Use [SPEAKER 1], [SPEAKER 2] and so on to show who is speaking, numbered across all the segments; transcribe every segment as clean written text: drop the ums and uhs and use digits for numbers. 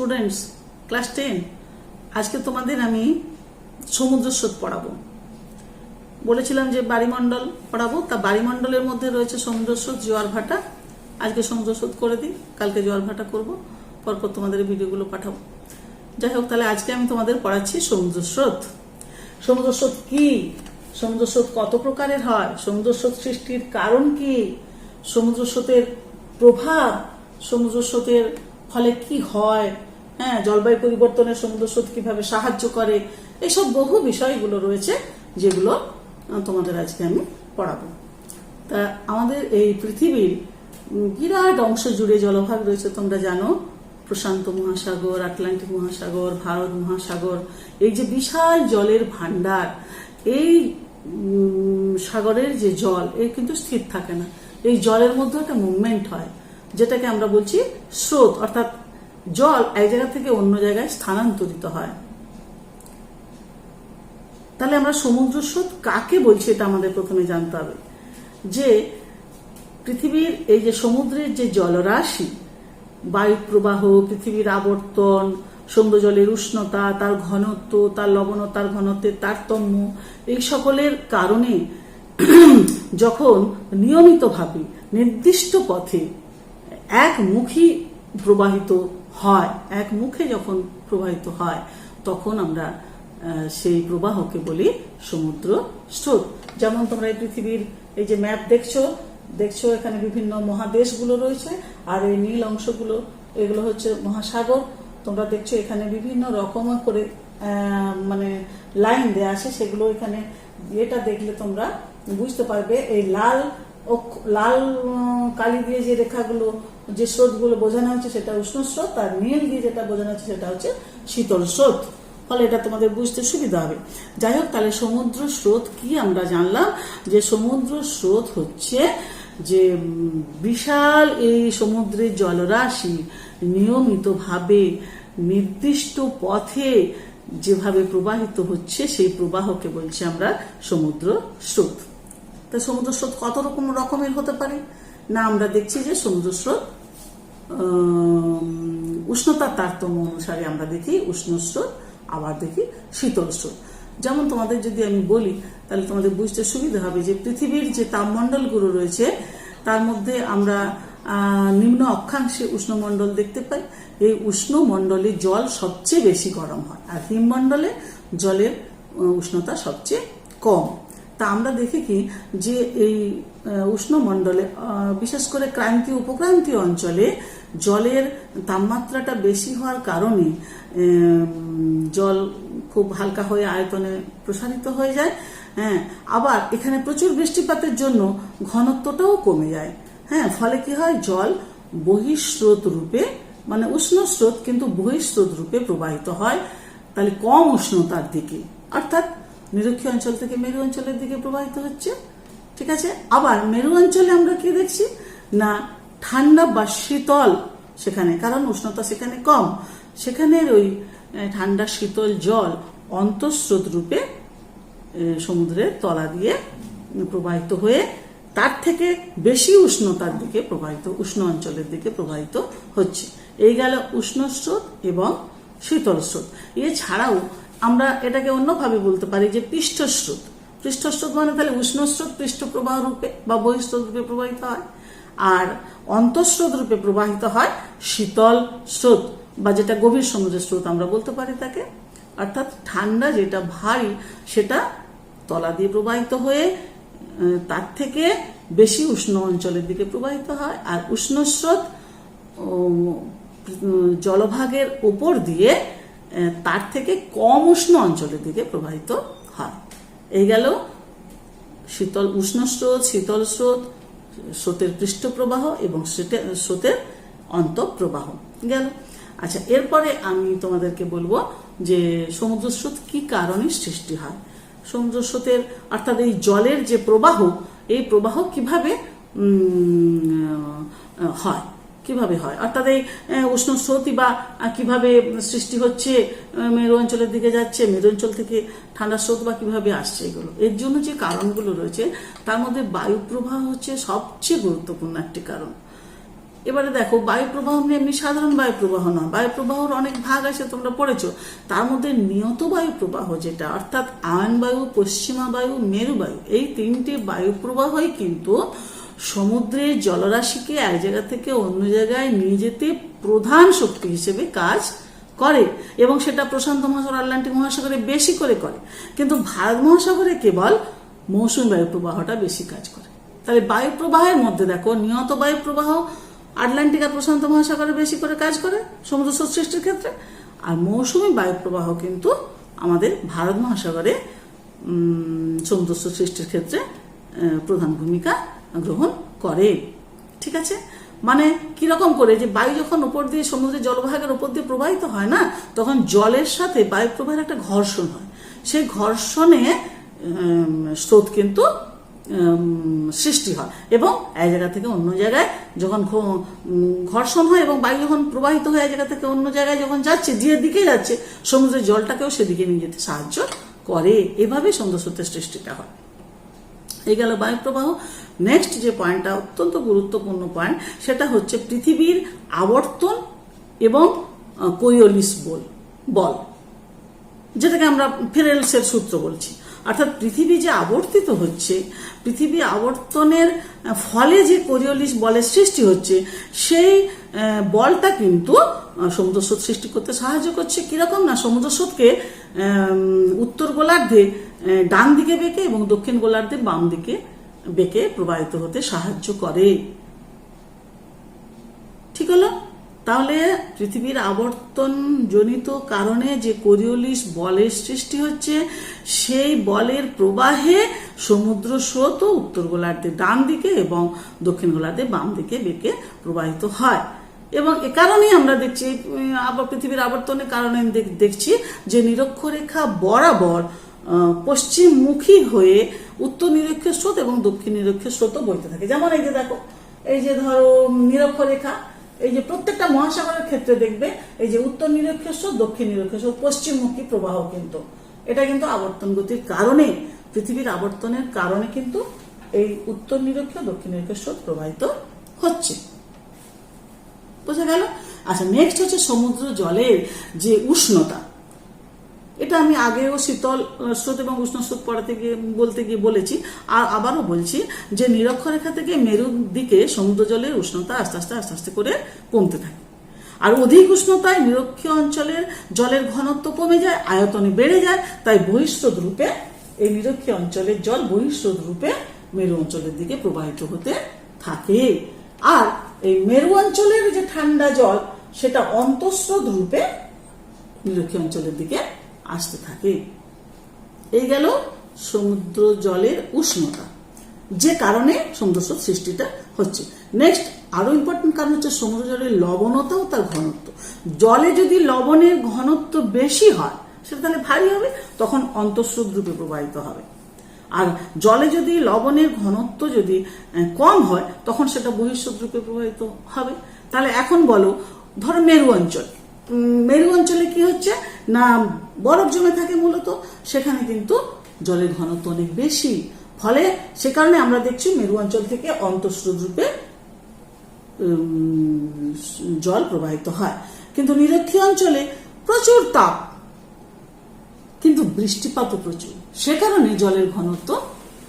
[SPEAKER 1] Students, class 10। আজকে তোমাদের আমি সমুদ্র স্রোত পড়াবো। বলেছিলাম যে বাড়িমণ্ডল পড়াবো, তা বাড়িমণ্ডলের মধ্যে রয়েছে সমুদ্র স্রোত, জোয়ার ভাটা। আজকে সমুদ্র স্রোত করে দিই, কালকে জোয়ার ভাটা করবো, পরপর তোমাদের ভিডিওগুলো পাঠাবো। যাই হোক, তাহলে আজকে আমি তোমাদের পড়াচ্ছি সমুদ্র স্রোত। সমুদ্র স্রোত কি, সমুদ্র স্রোত কত প্রকারের হয়, সমুদ্র স্রোত সৃষ্টির কারণ কি, সমুদ্র স্রোতের প্রভাব, সমুদ্র স্রোতের ফলে কি হয়, হ্যাঁ, জলবায়ু পরিবর্তনে সমুদ্র স্রোত কিভাবে সাহায্য করে, এইসব বহু বিষয়গুলো রয়েছে যেগুলো তোমাদের আজকে আমি পড়াবো। তা আমাদের এই পৃথিবীর বিরাট অংশ জুড়ে জলভাগ রয়েছে, তোমরা জানো। প্রশান্ত মহাসাগর, আটলান্টিক মহাসাগর, ভারত মহাসাগর, এই যে বিশাল জলের ভান্ডার, এই সাগরের যে জল এর কিন্তু স্থির থাকে না। এই জলের মধ্যে একটা মুভমেন্ট হয়, যেটাকে আমরা বলছি স্রোত, অর্থাৎ জল এক জায়গা থেকে অন্য জায়গায় স্থানান্তরিত হয়। তাহলে আমরা সমুদ্র স্রোত কাকে বলছি এটা আমাদের প্রথমে জানতে হবে। যে পৃথিবীর এই যে সমুদ্রের যে জলরাশি, বায়ু প্রবাহ, পৃথিবীর আবর্তন, সমুদ্র জলের উষ্ণতা, তার ঘনত্ব, তার লবণতার ঘনত্বের তারতম্য, এই সকলের কারণে যখন নিয়মিতভাবে নির্দিষ্ট পথে একমুখী প্রবাহিত হয়, একমুখে যখন প্রবাহিত হয়, তখন আমরা সেই প্রবাহকে বলি সমুদ্র স্রোত। যেমন তোমরা এই পৃথিবীর এই যে ম্যাপ দেখছো এখানে বিভিন্ন মহাদেশগুলো রয়েছে, আর এই নীল অংশগুলো এগুলো হচ্ছে মহাসাগর। তোমরা দেখছো এখানে বিভিন্ন রকম করে মানে লাইন দেয়া আছে, সেগুলো এখানে এটা দেখলে তোমরা বুঝতে পারবে। এই লাল কালি দিয়ে যে রেখাগুলো, যে স্রোতগুলো বোঝানো হচ্ছে সেটা উষ্ণ স্রোত, আর নীল দিয়ে যেটা বোঝানো হচ্ছে সেটা হচ্ছে শীতল স্রোত। ফলে এটা তোমাদের বুঝতে সুবিধা হবে। যাই হোক, তাহলে সমুদ্র স্রোত কি আমরা জানলাম, যে সমুদ্র স্রোত হচ্ছে যে বিশাল এই সমুদ্রের জলরাশি নিয়মিতভাবে নির্দিষ্ট পথে যেভাবে প্রবাহিত হচ্ছে, সেই প্রবাহকে বলছি আমরা সমুদ্র স্রোত। তা সমুদ্র স্রোত কত রকমের হতে পারে না, আমরা দেখছি যে সমুদ্র স্রোত উষ্ণতার তারতম্য অনুসারে আমরা দেখি উষ্ণ স্রোত, আবার দেখি শীতল স্রোত। যেমন তোমাদের যদি আমি বলি, তাহলে তোমাদের বুঝতে সুবিধা হবে যে পৃথিবীর যে তাপমণ্ডলগুলো রয়েছে, তার মধ্যে আমরা নিম্ন অক্ষাংশে উষ্ণমণ্ডল দেখতে পাই। এই উষ্ণমণ্ডলে জল সবচেয়ে বেশি গরম হয়, আর হিমমণ্ডলে জলের উষ্ণতা সবচেয়ে কম। তা আমরা দেখি কি যে এই উষ্ণমণ্ডলে, বিশেষ করে ক্রান্তীয় উপক্রান্তীয় অঞ্চলে জলের তাপমাত্রাটা বেশি হওয়ার কারণে জল খুব হালকা হয়ে আয়তনে প্রসারিত হয়ে যায়। হ্যাঁ, আবার এখানে প্রচুর বৃষ্টিপাতের জন্য ঘনত্বটাও কমে যায়। হ্যাঁ, ফলে কি হয়, জল বহিঃস্রোত রূপে, মানে উষ্ণ স্রোত কিন্তু বহিঃস্রোত রূপে প্রবাহিত হয়। তাহলে কম উষ্ণতার দিকে, অর্থাৎ নিরক্ষীয় অঞ্চল থেকে মেরু অঞ্চলের দিকে প্রবাহিত হচ্ছে। ঠিক আছে, আবার মেরু অঞ্চলে আমরা কি দেখছি না, ঠান্ডা বা শীতল সেখানে, কারণ উষ্ণতা সেখানে কম, সেখানের ওই ঠান্ডা শীতল জল অন্তঃস্রোত রূপে সমুদ্রের তলা দিয়ে প্রবাহিত হয়ে তার থেকে বেশি উষ্ণতার দিকে প্রবাহিত, উষ্ণ অঞ্চলের দিকে প্রবাহিত হচ্ছে। এই গেল উষ্ণ স্রোত এবং শীতল স্রোত। এছাড়াও আমরা এটাকে অন্যভাবে বলতে পারি যে পৃষ্ঠস্রোত। পৃষ্ঠস্রোত মানে তাহলে উষ্ণ স্রোত পৃষ্ঠ প্রবাহ রূপে বা বহিঃস্রোত রূপে প্রবাহিত হয়, আর অন্তঃস্রোত রূপে প্রবাহিত হয় শীতল স্রোত, বা যেটা গভীর সমুদ্রের স্রোত আমরা বলতে পারি তাকে। অর্থাৎ ঠান্ডা যেটা ভারী সেটা তলা দিয়ে প্রবাহিত হয়ে তার থেকে বেশি উষ্ণ অঞ্চলের দিকে প্রবাহিত হয়, আর উষ্ণ স্রোত জলভাগের উপর দিয়ে তার থেকে কম উষ্ণ অঞ্চলের দিকে প্রবাহিত হয়। এই গেল শীতল উষ্ণ স্রোত, শীতল স্রোত, স্রোতের পৃষ্ঠ প্রবাহ এবং স্রোতের অন্তঃপ্রবাহ গেল। আচ্ছা, এরপরে আমি তোমাদেরকে বলবো যে সমুদ্র স্রোত কি কারণে সৃষ্টি হয়। সমুদ্র স্রোতের অর্থাৎ এই জলের যে প্রবাহ, এই প্রবাহ কিভাবে হয়, অর্থাৎ এই উষ্ণ স্রোতই বা কিভাবে সৃষ্টি হচ্ছে, মেরু অঞ্চলের দিকে যাচ্ছে, মেরু অঞ্চল থেকে ঠান্ডা স্রোত বা কিভাবে আসছে, এগুলো এর জন্য যে কারণগুলো রয়েছে তার মধ্যে বায়ু প্রবাহ হচ্ছে সবচেয়ে গুরুত্বপূর্ণ একটি কারণ। এবারে দেখো বায়ু প্রবাহ নিয়ে এমনি সাধারণ বায়ু প্রবাহ না, বায়ু প্রবাহর অনেক ভাগ আছে, তোমরা পড়েছো। তার মধ্যে নিয়ত বায়ু প্রবাহ যেটা, অর্থাৎ আয়ন বায়ু, পশ্চিমা বায়ু, মেরু বায়ু, এই তিনটে বায়ু প্রবাহই কিন্তু সমুদ্রের জলরাশিকে এক জায়গা থেকে অন্য জায়গায় নিয়ে যেতে প্রধান শক্তি হিসেবে কাজ করে, এবং সেটা প্রশান্ত মহাসাগর, আটলান্টিক মহাসাগরে বেশি করে করে, কিন্তু ভারত মহাসাগরে কেবল মৌসুমী বায়ু প্রবাহটা বেশি কাজ করে। তাহলে বায়ু প্রবাহের মধ্যে দেখো নিয়ত বায়ু প্রবাহ আটলান্টিক আর প্রশান্ত মহাসাগরে বেশি করে কাজ করে সমুদ্র স্রোত সৃষ্টির ক্ষেত্রে, আর মৌসুমী বায়ু প্রবাহ কিন্তু আমাদের ভারত মহাসাগরে সমুদ্র স্রোত সৃষ্টির ক্ষেত্রে প্রধান ভূমিকা গ্রহণ করে। ঠিক আছে, মানে কিরকম করে, যে বায়ু যখন উপর দিয়ে সমুদ্রের জলভাগের উপর দিয়ে প্রবাহিত হয় না, তখন জলের সাথে বায়ু প্রবাহের একটা ঘর্ষণ হয়, সেই ঘর্ষণে স্রোত কিন্তু সৃষ্টি হয়, এবং এক জায়গা থেকে অন্য জায়গায় যখন ঘর্ষণ হয় এবং বায়ু যখন প্রবাহিত হয়ে এক জায়গা থেকে অন্য জায়গায় যখন যাচ্ছে, যে দিকে যাচ্ছে, সমুদ্রের জলটাকেও সেদিকে নিয়ে যেতে সাহায্য করে। এভাবে সমুদ্র স্রোতের সৃষ্টিটা হয়। এই গেল বায়ু প্রবাহ। নেক্সট যে পয়েন্টটা অত্যন্ত গুরুত্বপূর্ণ পয়েন্ট, সেটা হচ্ছে পৃথিবীর আবর্তন এবং কোরিওলিস বল, যেটাকে আমরা ফেরেলসের সূত্র বলছি। অর্থাৎ পৃথিবী যে আবর্তিত হচ্ছে, পৃথিবী আবর্তনের ফলে যে কোরিওলিস বলের সৃষ্টি হচ্ছে, সেই বলটা কিন্তু সমুদ্র স্রোত সৃষ্টি করতে সাহায্য করছে। কিরকম না, সমুদ্র স্রোতকে উত্তর গোলার্ধে ডান দিকে বেঁকে এবং দক্ষিণ গোলার্ধে বাম দিকে বেঁকে প্রবাহিত হতে সাহায্য করে। ঠিক হলো? তাহলে পৃথিবীর আবর্তন জনিত কারণে যে কোরিওলিস বলের সৃষ্টি হচ্ছে, সেই বলের প্রবাহে সমুদ্র স্রোত উত্তর গোলার্ধে ডান দিকে এবং দক্ষিণ গোলার্ধে বাম দিকে বেঁকে প্রবাহিত হয়। এবং এ কারণেই আমরা দেখছি, পৃথিবীর আবর্তনের কারণে দেখছি যে নিরক্ষরেখা বরাবর পশ্চিমমুখী হয়ে উত্তর নিরক্ষীয় স্রোত এবং দক্ষিণ নিরক্ষীয় স্রোতও বইতে থাকে। যেমন এই যে দেখো, এই যে ধরো নিরক্ষরেখা, এই যে প্রত্যেকটা মহাসাগরের ক্ষেত্রে দেখবে এই যে উত্তর নিরক্ষীয় স্রোত, দক্ষিণ নিরক্ষীয় স্রোত, পশ্চিমমুখী প্রবাহ, কিন্তু এটা কিন্তু আবর্তন গতির কারণে, পৃথিবীর আবর্তনের কারণে কিন্তু এই উত্তর নিরক্ষীয় দক্ষিণ নিরক্ষীয় স্রোত প্রবাহিত হচ্ছে। বোঝা গেল? আচ্ছা, নেক্সট হচ্ছে সমুদ্র জলের যে উষ্ণতা। এটা আমি আগেও শীতল স্রোত এবং উষ্ণ স্রোত বলতে গিয়ে বলেছি, আর আবারও বলছি যে নিরক্ষরেখা থেকে মেরুর দিকে সমুদ্র জলের উষ্ণতা আস্তে আস্তে আস্তে আস্তে করে কমতে থাকে, আর অধিক উষ্ণতায় নিরক্ষীয় অঞ্চলের জলের ঘনত্ব কমে যায়, আয়তনে বেড়ে যায়, তাই বহিঃস্রোত রূপে এই নিরক্ষীয় অঞ্চলের জল বহিঃস্রোত রূপে মেরু অঞ্চলের দিকে প্রবাহিত হতে থাকে, আর এই মেরু অঞ্চলের যে ঠান্ডা জল সেটা অন্তঃস্রোত রূপে নিরক্ষীয় অঞ্চলের দিকে আসতে থাকে। এই গেল সমুদ্র জলের উষ্ণতা, যে কারণে সমুদ্র স্রোত সৃষ্টিটা হচ্ছে। নেক্সট আরো ইম্পর্টেন্ট কারণ হচ্ছে সমুদ্র জলের লবণতা ও তার ঘনত্ব। জলে যদি লবণের ঘনত্ব বেশি হয়, সেটা তাহলে ভারী হবে, তখন অন্তঃস্রোত রূপে প্রবাহিত হবে। আর জলে যদি লবণের ঘনত্ব যদি কম হয়, তখন সেটা বহিঃস্রোত রূপে প্রবাহিত হবে। তাহলে এখন বলো, ধরো মেরু অঞ্চল, মেরু অঞ্চলে কি হচ্ছে না, বরফ জমে থাকে মূলত, সেখানে কিন্তু জলের ঘনত্ব অনেক বেশি, ফলে সে কারণে আমরা দেখছি মেরু অঞ্চল থেকে অন্তঃস্রোত রূপে জল প্রবাহিত হয়। কিন্তু নিরক্ষীয় অঞ্চলে প্রচুর তাপ, কিন্তু বৃষ্টিপাতও প্রচুর, সে কারণে জলের ঘনত্ব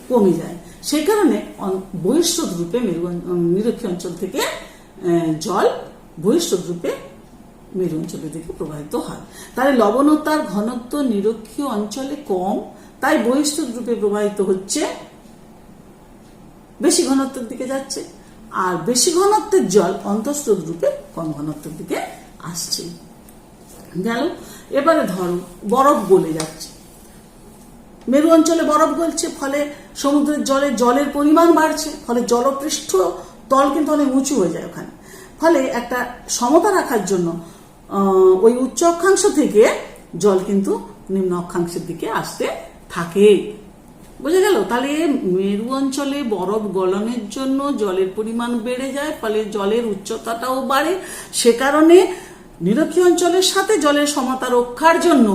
[SPEAKER 1] কমে যায়। সেই কারণে বহিঃস্রোত রূপে নিরক্ষীয় অঞ্চল থেকে জল বহিঃস্রোত রূপে মেরু অঞ্চলের দিকে প্রবাহিত হয়। তাহলে লবণতার ঘনত্ব নিরক্ষীয় অঞ্চলে কম, তাই বহিঃস্রোত রূপে প্রবাহিত হচ্ছে, বেশি ঘনত্বের দিকে যাচ্ছে, আর বেশি ঘনত্বের জল অন্তঃস্রোত রূপে কম ঘনত্বের দিকে আসছে। গেল। এবারে ধরো বরফ গলে যাচ্ছে, মেরু অঞ্চলে বরফ গলছে, ফলে সমুদ্রের জলের পরিমাণ বাড়ছে, ফলে জলপৃষ্ঠ তল কিন্তু অনেক উঁচু হয়ে যায় ওখানে, ফলে একটা সমতা রাখার জন্য ওই উচ্চ অক্ষাংশ থেকে জল কিন্তু নিম্ন অক্ষাংশের দিকে আসতে থাকে। বুঝে গেল? তাহলে মেরু অঞ্চলে বরফ গলনের জন্য জলের পরিমাণ বেড়ে যায়, ফলে জলের উচ্চতাটাও বাড়ে। সে কারণে নিরক্ষীয় অঞ্চলের সাথে জলের সমতা রক্ষার জন্য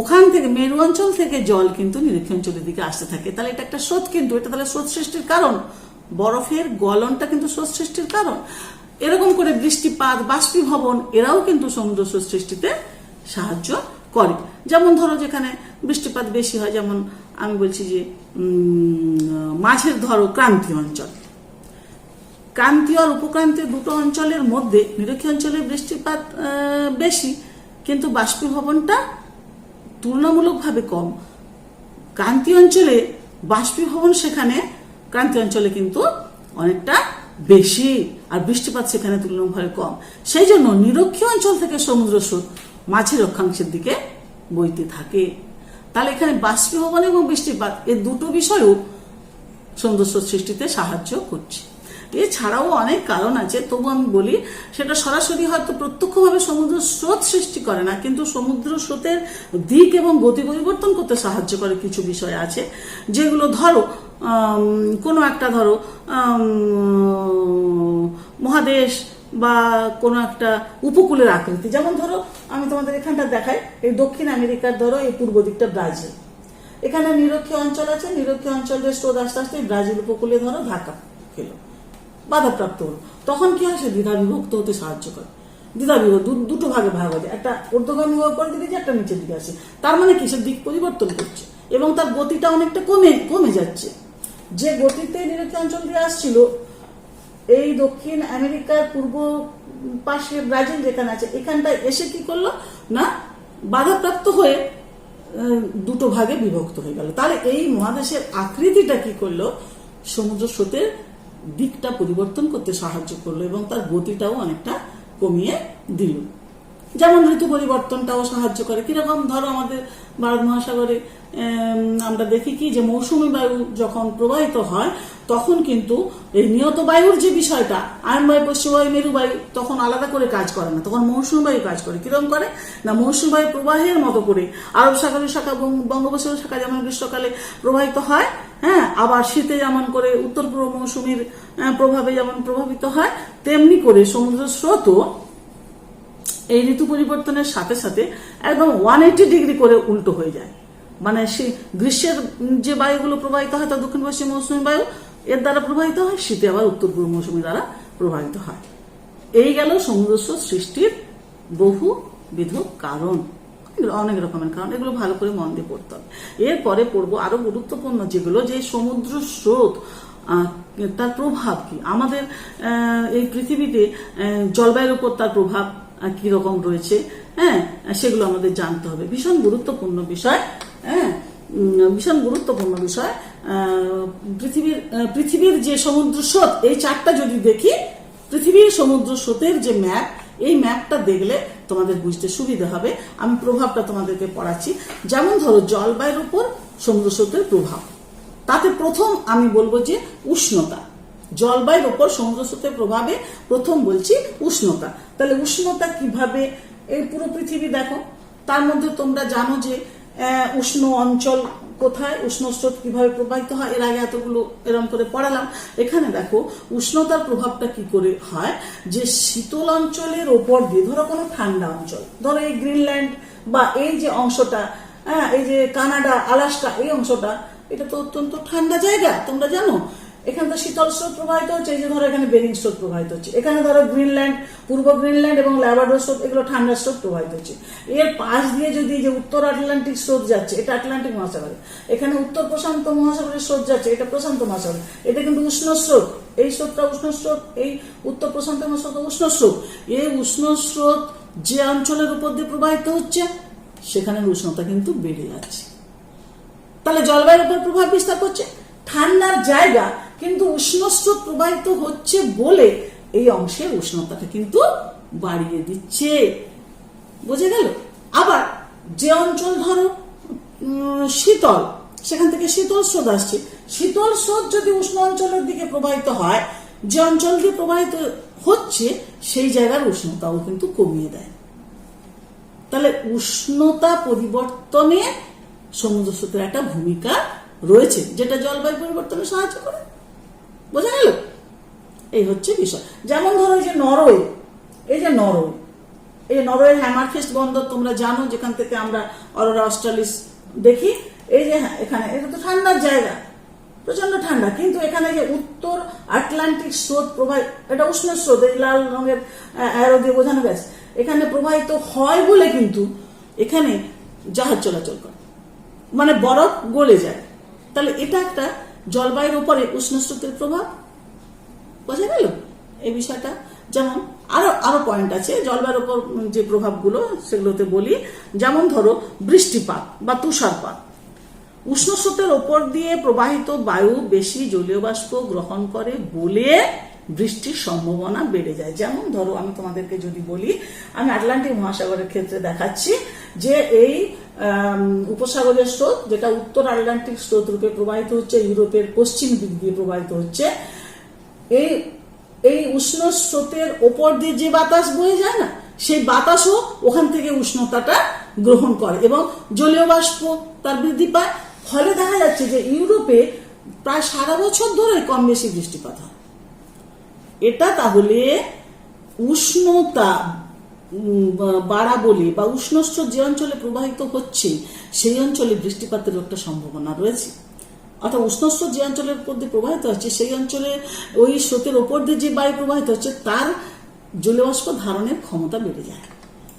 [SPEAKER 1] ওখান থেকে মেরু অঞ্চল থেকে জল কিন্তু নিরক্ষীয় অঞ্চলের দিকে আসতে থাকে। তাহলে এটা একটা স্রোত, কিন্তু এটা তাহলে স্রোত সৃষ্টির কারণ, বরফের গলনটা কিন্তু স্রোত সৃষ্টির কারণ। এরকম করে বৃষ্টিপাত, বাষ্পীভবন এরাও কিন্তু সমুদ্র স্রোত সৃষ্টিতে সাহায্য করে। যেমন ধরো যেখানে বৃষ্টিপাত বেশি হয়, যেমন আমি বলছি যে মাঝের ধরো ক্রান্তীয় অঞ্চল, ক্রান্তীয় আর উপক্রান্তীয় দুটো অঞ্চলের মধ্যে নিরক্ষীয় অঞ্চলে বৃষ্টিপাত বেশি, কিন্তু বাষ্পীভবনটা তুলনামূলকভাবে কম। ক্রান্তীয় অঞ্চলে বাষ্পীভবন সেখানে ক্রান্তীয় অঞ্চলে কিন্তু অনেকটা বেশি, আর বৃষ্টিপাত সেখানে তুলনামূলকভাবে কম। সেই জন্য নিরক্ষীয় অঞ্চল থেকে সমুদ্র স্রোত মাঝের অক্ষাংশের দিকে বইতে থাকে। তাহলে এখানে বাষ্পীভবন এবং বৃষ্টিপাত এই দুটো বিষয়ও সমুদ্র স্রোত সৃষ্টিতে সাহায্য করছে। এছাড়াও অনেক কারণ আছে, তবু আমি বলি সেটা সরাসরি হয়তো প্রত্যক্ষভাবে সমুদ্র স্রোত সৃষ্টি করে না, কিন্তু সমুদ্র স্রোতের দিক এবং গতি পরিবর্তন করতে সাহায্য করে কিছু বিষয় আছে, যেগুলো ধরো কোনো একটা ধরো মহাদেশ বা কোনো একটা উপকূলের আকৃতি, যেমন ধরো আমি তোমাদের এখানটা দেখাই, এই দক্ষিণ আমেরিকার ধরো এই পূর্ব দিকটা ব্রাজিল, এখানে নিরক্ষীয় অঞ্চল আছে, নিরক্ষীয় অঞ্চলের স্রোত আস্তে আস্তে ব্রাজিল উপকূলে ধরো ধাক্কা খেলো, বাধাপ্রাপ্ত হলো, তখন কি হয়, সে দ্বিধা বিভক্ত হতে সাহায্য করে। দ্বিধা বিভক্ত দুটো ভাগে ভাগ হয়ে যায়, একটা ঊর্ধ্বগামী উপরের দিকে, একটা নিচের দিকে আসে। তার মানে কি, সে দিক পরিবর্তন করছে এবং তার গতিটা অনেকটা কমে যাচ্ছে। যে গতিতে নিরক্ষীয় অঞ্চল দিয়ে আসছিল, এই দক্ষিণ আমেরিকার পূর্ব পাশে ব্রাজিল যেখানে আছে, এখানটায় এসে কি করলো না, বাধাপ্রাপ্ত হয়ে দুটো ভাগে বিভক্ত হয়ে গেল। তাহলে এই মহাদেশের আকৃতিটা কি করলো, সমুদ্র স্রোতের দিকটা পরিবর্তন করতে সাহায্য করলো এবং তার গতিটাও অনেকটা কমিয়ে দিল। যেমন ঋতু পরিবর্তনটাও সাহায্য করে। কিরকম, ধরো আমাদের ভারত মহাসাগরে আমরা দেখি কি, যে মৌসুমী বায়ু যখন প্রবাহিত হয় তখন কিন্তু এই নিয়ত বায়ুর যে বিষয়টা, আয়ন বায়ু, পশ্চিম বায়ু, মেরু বায়ু তখন আলাদা করে কাজ করে না, তখন মৌসুমী বায়ু কাজ করে। কিরকম করে না, মৌসুমী বায়ু প্রবাহের মতো করে আরব সাগরের শাখা, বঙ্গোপসাগর শাখা যেমন গ্রীষ্মকালে প্রবাহিত হয়, হ্যাঁ, আবার শীতে যেমন করে উত্তর পূর্ব মৌসুমীর প্রভাবে যেমন প্রভাবিত হয়, তেমনি করে সমুদ্র স্রোতও এই ঋতু পরিবর্তনের সাথে সাথে একদম 180 ডিগ্রি করে উল্টো হয়ে যায়। মানে গ্রীষ্মের যে বায়ুগুলো প্রবাহিত হয় তা দক্ষিণ পশ্চিম মৌসুমী বায়ু এর দ্বারা প্রবাহিত হয়, শীতে আবার উত্তর পূর্ব মৌসুমী দ্বারা প্রবাহিত হয়। এই গেল সমুদ্র স্রোত সৃষ্টির বহুবিধ কারণ, অনেক রকমের কারণ, এগুলো ভালো করে মন দিয়ে পড়তে হবে। এরপরে পড়বো আরো গুরুত্বপূর্ণ যেগুলো, যে সমুদ্র স্রোত তার প্রভাব কি আমাদের এই পৃথিবীতে, জলবায়ুর উপর তার প্রভাব কি রকম রয়েছে, হ্যাঁ, সেগুলো আমাদের জানতে হবে। ভীষণ গুরুত্বপূর্ণ বিষয়, হ্যাঁ, ভীষণ গুরুত্বপূর্ণ বিষয়। পৃথিবীর যে সমুদ্র স্রোত, এই চারটা যদি দেখি, পৃথিবীর সমুদ্র স্রোতের যে ম্যাপ, এই ম্যাপটা দেখলে তোমাদের বুঝতে সুবিধা হবে। আমি প্রভাবটা তোমাদেরকে পড়াচ্ছি। যেমন ধরো জলবায়ুর উপর সমুদ্র স্রোতের প্রভাব, তাতে প্রথম আমি বলবো যে উষ্ণতা। জলবায়ুর উপর সমুদ্র স্রোতের প্রভাবে প্রথম বলছি উষ্ণতা। তাহলে উষ্ণতা কিভাবে, এই পুরো পৃথিবী দেখো, তার মধ্যে তোমরা জানো যে উষ্ণ অঞ্চল কোথায়, উষ্ণ স্রোত কিভাবে প্রবাহিত হয়, এর আগে এতগুলো এরকম করে পড়ালাম। এখানে দেখো উষ্ণতার প্রভাবটা কি করে হয়, যে শীতল অঞ্চলের ওপর দিয়ে, ধরো কোনো ঠান্ডা অঞ্চল, ধরো এই গ্রিনল্যান্ড বা এই যে অংশটা, এই যে কানাডা, আলাস্কা, এই অংশটা, এটা তো অত্যন্ত ঠান্ডা জায়গা, তোমরা জানো। এখানে তো শীতল স্রোত প্রবাহিত হচ্ছে, এই যে ধরো এখানে বেরিং স্রোত প্রবাহিত হচ্ছে, এখানে ধরো গ্রিনল্যান্ড, পূর্ব গ্রিনল্যান্ড এবং ল্যাব্রাডোর স্রোত, এগুলো ঠান্ডা স্রোত প্রবাহিত হচ্ছে। এর পাশ দিয়ে যদি যে উত্তর আটলান্টিক স্রোত যাচ্ছে, এটা আটলান্টিক মহাসাগরে, এখানে উত্তর প্রশান্ত মহাসাগরের স্রোত যাচ্ছে, এটা প্রশান্ত মহাসাগর, এটা কিন্তু উষ্ণ স্রোত, এই স্রোতটা উষ্ণ স্রোত, এই উত্তর প্রশান্ত মহাসাগর উষ্ণ স্রোত। এই উষ্ণ স্রোত যে অঞ্চলের উপর দিয়ে প্রবাহিত হচ্ছে, সেখানে উষ্ণতা কিন্তু বেড়ে যাচ্ছে। তাহলে জলবায়ুর উপর প্রভাব বিস্তার করছে। ঠান্ডার জায়গা কিন্তু উষ্ণ স্রোত প্রবাহিত হচ্ছে বলে এই অংশের উষ্ণতাটা কিন্তু বাড়িয়ে দিচ্ছে, বুঝে গেল। আবার যে অঞ্চল ধরো শীতল, সেখান থেকে শীতল স্রোত আসছে, শীতল স্রোত যদি উষ্ণ অঞ্চলের দিকে প্রবাহিত হয়, যে অঞ্চল দিয়ে প্রবাহিত হচ্ছে সেই জায়গার উষ্ণতাও কিন্তু কমিয়ে দেয়। তাহলে উষ্ণতা পরিবর্তনে সমুদ্র স্রোতের একটা ভূমিকা রয়েছে, যেটা জলবায়ু পরিবর্তনে সাহায্য করে, বোঝা গেল। এই হচ্ছে বিষয়। যেমন ধরো এই যে নরওয়ে, এই যে নরওয়ে, এই নরওয়ের হ্যামারফেস্ট বন্দর তোমরা জানো, যেখান থেকে আমরা অরোরা অস্ট্রালিস দেখি। এই যে এখানে, এটা তো ঠান্ডার জায়গা, প্রচন্ড ঠান্ডা। কিন্তু এখানে যে উত্তর আটলান্টিক স্রোত প্রবাহিত, এটা উষ্ণ স্রোত, এই লাল রঙের অ্যারো দিয়ে বোঝানো গেছে, এখানে প্রবাহিত হয় বলে কিন্তু এখানে জাহাজ চলাচল করে, মানে বরফ গলে যায়। তাহলে এটা একটা জলবায়ুর উপরে উষ্ণ স্রোতের প্রভাব। বোঝা গেল এই বিষয়টা। যেমন আরো পয়েন্ট আছে জলবায়ুর উপর যে প্রভাবগুলো, সেগুলোতে বলি। যেমন ধরো বৃষ্টিপাত বা তুষারপাত। উষ্ণ স্রোতের ওপর দিয়ে প্রবাহিত বায়ু বেশি জলীয় বাষ্প গ্রহণ করে বলে বৃষ্টির সম্ভাবনা বেড়ে যায়। যেমন ধরো আমি তোমাদেরকে যদি বলি, আমি আটলান্টিক মহাসাগরের ক্ষেত্রে দেখাচ্ছি যে এই উপসাগরীয় স্রোত, যেটা উত্তর আটলান্টিক স্রোত রূপে প্রবাহিত হচ্ছে, ইউরোপের পশ্চিম দিক দিয়ে প্রবাহিত হচ্ছে, এই উষ্ণ স্রোতের ওপর দিয়ে যে বাতাস বয়ে যায় না, সেই বাতাসও ওখান থেকে উষ্ণতাটা গ্রহণ করে এবং জলীয় বাষ্প তার বৃদ্ধি পায়। ফলে দেখা যাচ্ছে যে ইউরোপে প্রায় সারা বছর ধরে কম বেশি বৃষ্টিপাত হয়। এটা তাহলে উষ্ণতা বাড়া বলে বা উষ্ণ স্রোত যে অঞ্চলে প্রবাহিত হচ্ছে সেই অঞ্চলে বৃষ্টিপাতের একটা সম্ভাবনা রয়েছে। অর্থাৎ উষ্ণ স্রোত যে অঞ্চলের উপর দিয়ে প্রবাহিত হচ্ছে সেই অঞ্চলে ওই স্রোতের ওপর দিয়ে যে বায়ু প্রবাহিত হচ্ছে তার জলীয়বাষ্প ধারণের ক্ষমতা বেড়ে যায়।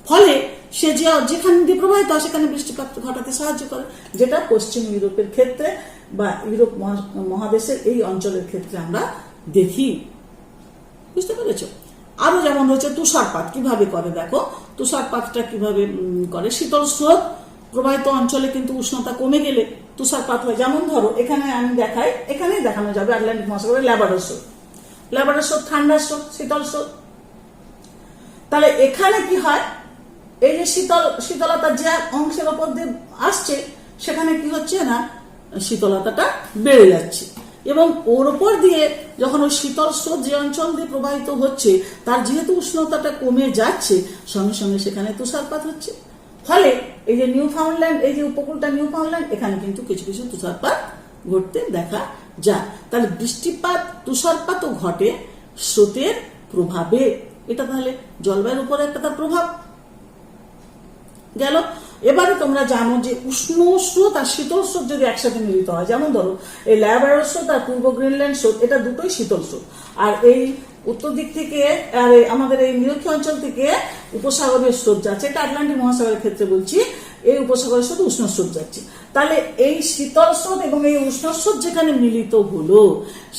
[SPEAKER 1] ফলে সে যেখানে দিয়ে প্রবাহিত হয় সেখানে বৃষ্টিপাত ঘটাতে সাহায্য করে, যেটা পশ্চিম ইউরোপের ক্ষেত্রে বা ইউরোপ মহাদেশের এই অঞ্চলের ক্ষেত্রে আমরা দেখি। বুঝতে পেরেছ? আরো যেমন হচ্ছে তুষারপাত কিভাবে করে দেখো। তুষারপাতটা কিভাবে করে, শীতল স্রোত প্রবাহিত অঞ্চলে কিন্তু উষ্ণতা কমে গেলে তুষারপাত হয়। যেমন ধরো এখানে আমি দেখাই, এখানেই দেখানো যাবে আটলান্টিক মহাসাগরের ল্যাব্রাডর স্রোত। ল্যাব্রাডর স্রোত ঠান্ডা স্রোত, শীতল স্রোত। তাহলে এখানে কি হয়, এই যে শীতলতা যে অংশের ওপর দিয়ে আসছে সেখানে কি হচ্ছে না, শীতলতাটা বেড়ে যাচ্ছে এবং ওর ওপর দিয়ে যখন ওই শীতল স্রোত যে অঞ্চল দিয়ে প্রবাহিত হচ্ছে তার যেহেতু উষ্ণতাটা কমে যাচ্ছে, সঙ্গে সঙ্গে সেখানে তুষারপাত হচ্ছে। ফলে এই যে নিউফাউন্ডল্যান্ড, এই যে উপকূলটা নিউফাউন্ডল্যান্ড, এখানে কিন্তু কিছু কিছু তুষারপাত ঘটতে দেখা যায়। তাহলে বৃষ্টিপাত তুষারপাতও ঘটে স্রোতের প্রভাবে। এটা তাহলে জলবায়ুর উপরে একটা তার প্রভাব গেল। এবারে তোমরা জানো যে উষ্ণ স্রোত আর শীতল স্রোত যদি একসাথে মিলিত হয়, যেমন ধরো এই ল্যাব্রাডর স্রোত আর পূর্ব গ্রিনল্যান্ড স্রোত, এটা দুটোই শীতল স্রোত। আর এই উত্তর দিক থেকে আর আমাদের এই নিরক্ষীয় অঞ্চল থেকে উপসাগরীয় স্রোত যাচ্ছে, এটা আটলান্টিক মহাসাগরের ক্ষেত্রে বলছি, এই উপসাগরের স্রোত উষ্ণ স্রোত যাচ্ছে। তাহলে এই শীতল স্রোত এবং এই উষ্ণ স্রোত যেখানে মিলিত হলো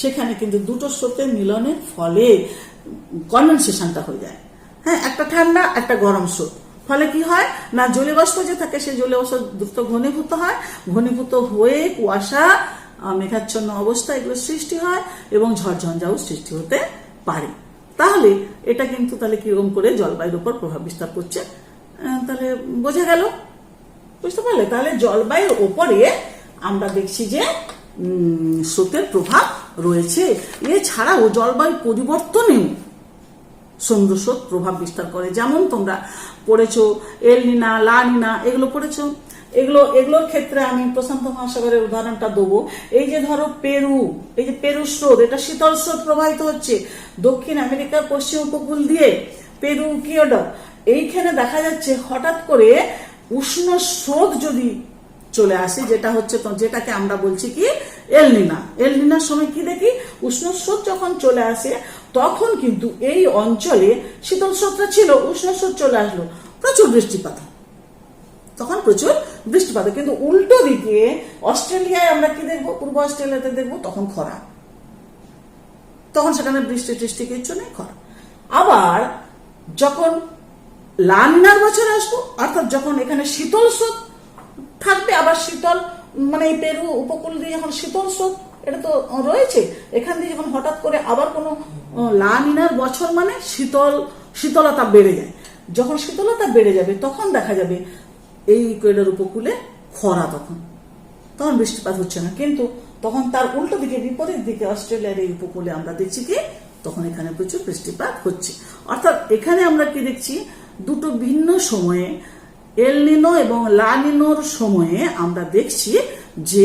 [SPEAKER 1] সেখানে কিন্তু দুটো স্রোতের মিলনের ফলে কনডেনসেশনটা হয়ে যায়। হ্যাঁ, একটা ঠান্ডা একটা গরম স্রোত। ফলে কি হয় না, জলীয় বাষ্প যে থাকে সেই জলীয় বাষ্প দ্রুত ঘনীভূত হয়, ঘনীভূত হয়ে কুয়াশা, মেঘাচ্ছন্ন অবস্থা এগুলো সৃষ্টি হয় এবং ঝড়ঝঞ্ঝাও সৃষ্টি হতে পারে। তাহলে এটা কিন্তু তাহলে কিরকম করে জলবায়ুর উপর প্রভাব বিস্তার করছে তাহলে বোঝা গেল। বুঝতে পারলে? তাহলে জলবায়ুর ওপরে আমরা দেখছি যে স্রোতের প্রভাব রয়েছে। এছাড়াও জলবায়ু পরিবর্তনেও সমুদ্র স্রোত প্রভাব বিস্তার করে। যেমন তোমরা পড়েছো এল নিনা, লা নিনা, এগুলো পড়েছো। এগুলোর ক্ষেত্রে আমি প্রশান্ত মহাসাগরের উদাহরণটা দেবো। এই যে ধরো পেরু, এই যে পেরু স্রোত, এটা শীতল স্রোত প্রবাহিত হচ্ছে দক্ষিণ আমেরিকার পশ্চিম উপকূল দিয়ে, পেরু ইকুয়েডর। এইখানে দেখা যাচ্ছে হঠাৎ করে উষ্ণ স্রোত যদি চলে আসে, যেটাকে আমরা বলছি কি এল নিনা। এল নিনার সময় কি দেখি, উষ্ণ স্রোত যখন চলে আসে তখন কিন্তু এই অঞ্চলে শীতল স্রোতটা ছিল, উষ্ণ স্রোত চলে আসলো, প্রচুর বৃষ্টিপাত, তখন প্রচুর বৃষ্টিপাত। কিন্তু উল্টো দিকে অস্ট্রেলিয়ায় আমরা কি দেখবো, পূর্ব অস্ট্রেলিয়াতে দেখবো তখন খরা, তখন সেখানে বৃষ্টি টিষ্টি কিছু নেই, খরা। আবার যখন লা নিনার বছর আসবো, অর্থাৎ যখন এখানে শীতল স্রোত থাকবে, আবার শীতল মানে এই পেরু উপকূল দিয়ে যখন শীতল স্রোত এটা তো রয়েছে, এখান দিয়ে যখন হঠাৎ করে আবার কোনো লা নিনার বছর মানে শীতলতা বেড়ে যায়। যখন শীতলতা বেড়ে যাবে তখন দেখা যাবে এই ইকুয়েডর উপকূলে খরা, তখন বৃষ্টিপাত হচ্ছে না। কিন্তু তখন তার উল্টো দিকে বিপরীত দিকে অস্ট্রেলিয়ার এই উপকূলে আমরা দেখছি কি তখন এখানে প্রচুর বৃষ্টিপাত হচ্ছে। অর্থাৎ এখানে আমরা কি দেখছি, দুটো ভিন্ন সময়ে এল নিনো এবং লা নিনোর সময়ে আমরা দেখছি যে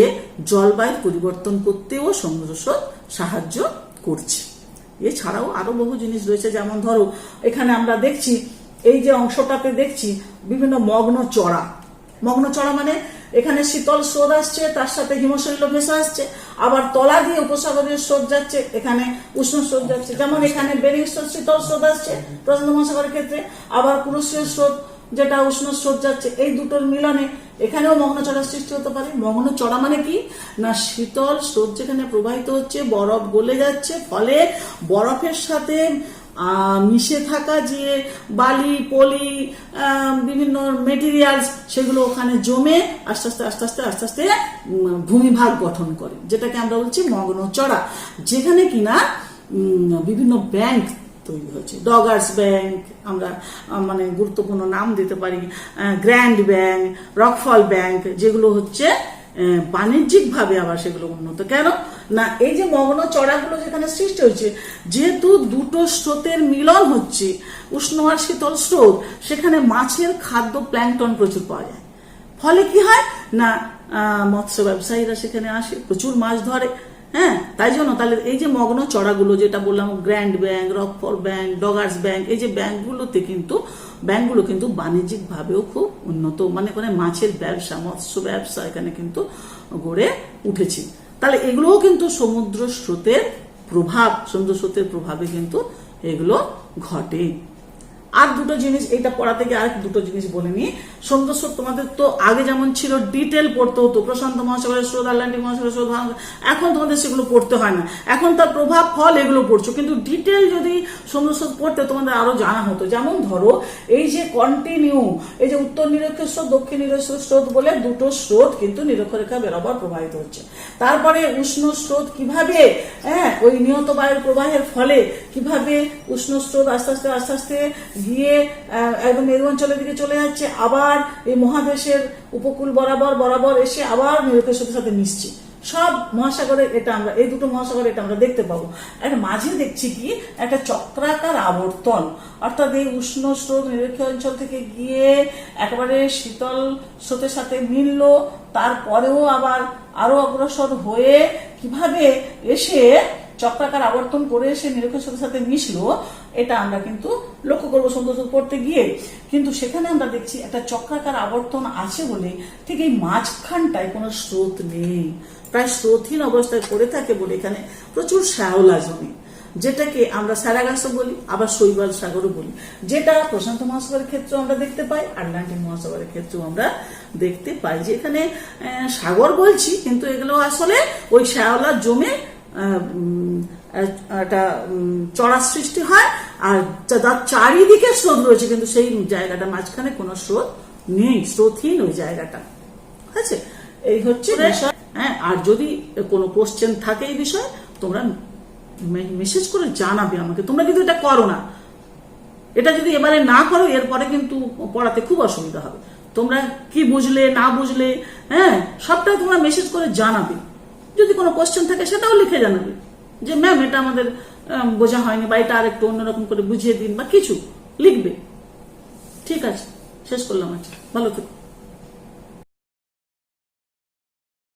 [SPEAKER 1] জলবায়ুর পরিবর্তন করতেও সমুদ্র স্রোত সাহায্য করছে। এছাড়াও আরো বহু জিনিস রয়েছে। যেমন ধরো এখানে আমরা দেখছি এই যে অংশটাতে দেখছি বিভিন্ন মগ্ন চড়া মানে এখানে শীতল স্রোত আসছে, তার সাথে হিমশৈল ভেসে আসছে, আবার তলা দিয়ে উপসাগরীয় স্রোত যাচ্ছে, এখানে উষ্ণ স্রোত যাচ্ছে। যেমন এখানে বেরিং স্রোত শীতল স্রোত আসছে প্রশান্ত মহাসাগরের ক্ষেত্রে, আবার পুরুষীয় স্রোত যেটা উষ্ণ স্রোত যাচ্ছে, এই দুটোর মিলনে এখানেও মগ্নচড়ার সৃষ্টি হতে পারে। মগ্নচড়া মানে কি না, শীতল স্রোত যেখানে প্রবাহিত হচ্ছে, বরফ গলে যাচ্ছে, ফলে বরফের সাথে মিশে থাকা যে বালি পলি বিভিন্ন মেটেরিয়ালস, সেগুলো ওখানে জমে আস্তে আস্তে আস্তে আস্তে আস্তে আস্তে ভূমিভাগ গঠন করে, যেটাকে আমরা বলছি মগ্নচড়া। যেখানে কিনা বিভিন্ন ব্যাংক তৈরি হচ্ছে, ডগার্স ব্যাংক আমরা মানে গুরুত্বপূর্ণ নাম দিতে পারি, গ্র্যান্ড ব্যাংক, রকফল ব্যাংক, যেগুলো হচ্ছে বাণিজ্যিক ভাবে আবার সেগুলো উন্নত। কেন না, এই যে মগ্ন চড়াগুলো যেখানে সৃষ্টি হচ্ছে, যেহেতু দুটো স্রোতের মিলন হচ্ছে, উষ্ণ আর শীতল স্রোত, সেখানে মাছের খাদ্য প্ল্যাঙ্কটন প্রচুর পাওয়া যায়। ফলে কি হয় না, মৎস্য ব্যবসায়ীরা সেখানে আসে, প্রচুর মাছ ধরে। হ্যাঁ, তাই জন্য তাহলে এই যে মগ্ন চড়াগুলো যেটা বললাম, Grand Bank, Rockall Bank, Doggers Bank, এই যে ব্যাংকগুলো কিন্তু বাণিজ্যিক ভাবেও খুব উন্নত, মানে মাছের ব্যবসা, মৎস্য ব্যবসা এখানে কিন্তু গড়ে উঠেছে। তাহলে এগুলোও কিন্তু সমুদ্র স্রোতের প্রভাবে কিন্তু এগুলো ঘটে। আর দুটো জিনিস এইটা পড়া থেকে আর দুটো জিনিস বলে নিই। সমুদ্র স্রোত তোমাদের তো আগে যেমন ছিল ডিটেল পড়তে হতো, প্রশান্ত মহাসাগরের স্রোত, আটলান্টিক মহাসাগরের স্রোত, এখন তোমাদের সেগুলো পড়তে হয় না, এখন তার প্রভাব ফল এগুলো পড়ছো। কিন্তু ডিটেল যদি সমুদ্র স্রোত পড়তে তোমাদের আরো জানা হতো। যেমন ধরো এই যে কন্টিনিউ, এই যে উত্তর নিরক্ষীয় স্রোত, দক্ষিণ নিরক্ষীয় স্রোত বলে দুটো স্রোত কিন্তু নিরক্ষরেখা বরাবর প্রবাহিত হচ্ছে। তারপরে উষ্ণ স্রোত কিভাবে ওই নিয়ত বায়ুর প্রবাহের ফলে কিভাবে উষ্ণ স্রোত আস্তে আস্তে আস্তে আস্তে গিয়ে একদম মেরু অঞ্চলের দিকে চলে যাচ্ছে, আবার এই মহাদেশের উপকূল বরাবর এসে আবার নিরক্ষীয় স্রোতের সাথে মিশছে। সব মহাসাগরে এটা আমরা, এই দুটো মহাসাগরে এটা আমরা দেখতে পাবো। আর মাঝে দেখছি কি একটা চক্রাকার আবর্তন, অর্থাৎ এই উষ্ণ স্রোত নিরক্ষীয় অঞ্চল থেকে গিয়ে একেবারে শীতল স্রোতের সাথে মিললো, তারপরেও আবার আরো অগ্রসর হয়ে কিভাবে এসে চক্রাকার আবর্তন করে এসে নিরক্ষীয় স্রোতের সাথে মিশলো, এটা আমরা কিন্তু লক্ষ্য করবো সমুদ্র স্রোত পড়তে গিয়ে। কিন্তু সেখানে আমরা দেখছি একটা চক্রাকার আবর্তন আছে বলে ঠিক এই মাঝখানটায় কোনো স্রোত নেই, প্রায় স্রোতহীন অবস্থায় পড়ে থাকে বলে এখানে প্রচুর শ্যাওলা জমে, যেটাকে আমরা স্যারাগাসও বলি, আবার শৈবাল সাগরও বলি, যেটা প্রশান্ত মহাসাগরের ক্ষেত্রেও আমরা দেখতে পাই, আটলান্টিক মহাসাগরের ক্ষেত্রেও আমরা দেখতে পাই। যে এখানে সাগর বলছি, কিন্তু এগুলো আসলে ওই শ্যাওলা জমে একটা চড়া সৃষ্টি হয়, আর তার চারিদিকে স্রোত রয়েছে, কিন্তু সেই জায়গাটা মাঝখানে কোনো স্রোত নেই, স্রোতহীন ওই জায়গাটা। আছে, এই হচ্ছে বিষয়। হ্যাঁ, আর যদি কোনো কোশ্চেন থাকে এই বিষয়ে তোমরা মেসেজ করে জানাবে আমাকে। তোমরা কিন্তু এটা করো না, এটা যদি এবারে না করো এরপরে কিন্তু পড়াতে খুব অসুবিধা হবে। তোমরা কি বুঝলে না বুঝলে সবটাই তোমরা মেসেজ করে জানাবে। যদি কোনো কোশ্চেন থাকে সেটাও লিখে জানাবে যে ম্যাম এটা আমাদের বোঝা হয়নি, বা এটা আর একটু অন্যরকম করে বুঝিয়ে দিন, বা কিছু লিখবে। ঠিক আছে, শেষ করলাম। আচ্ছা, ভালো থেকো।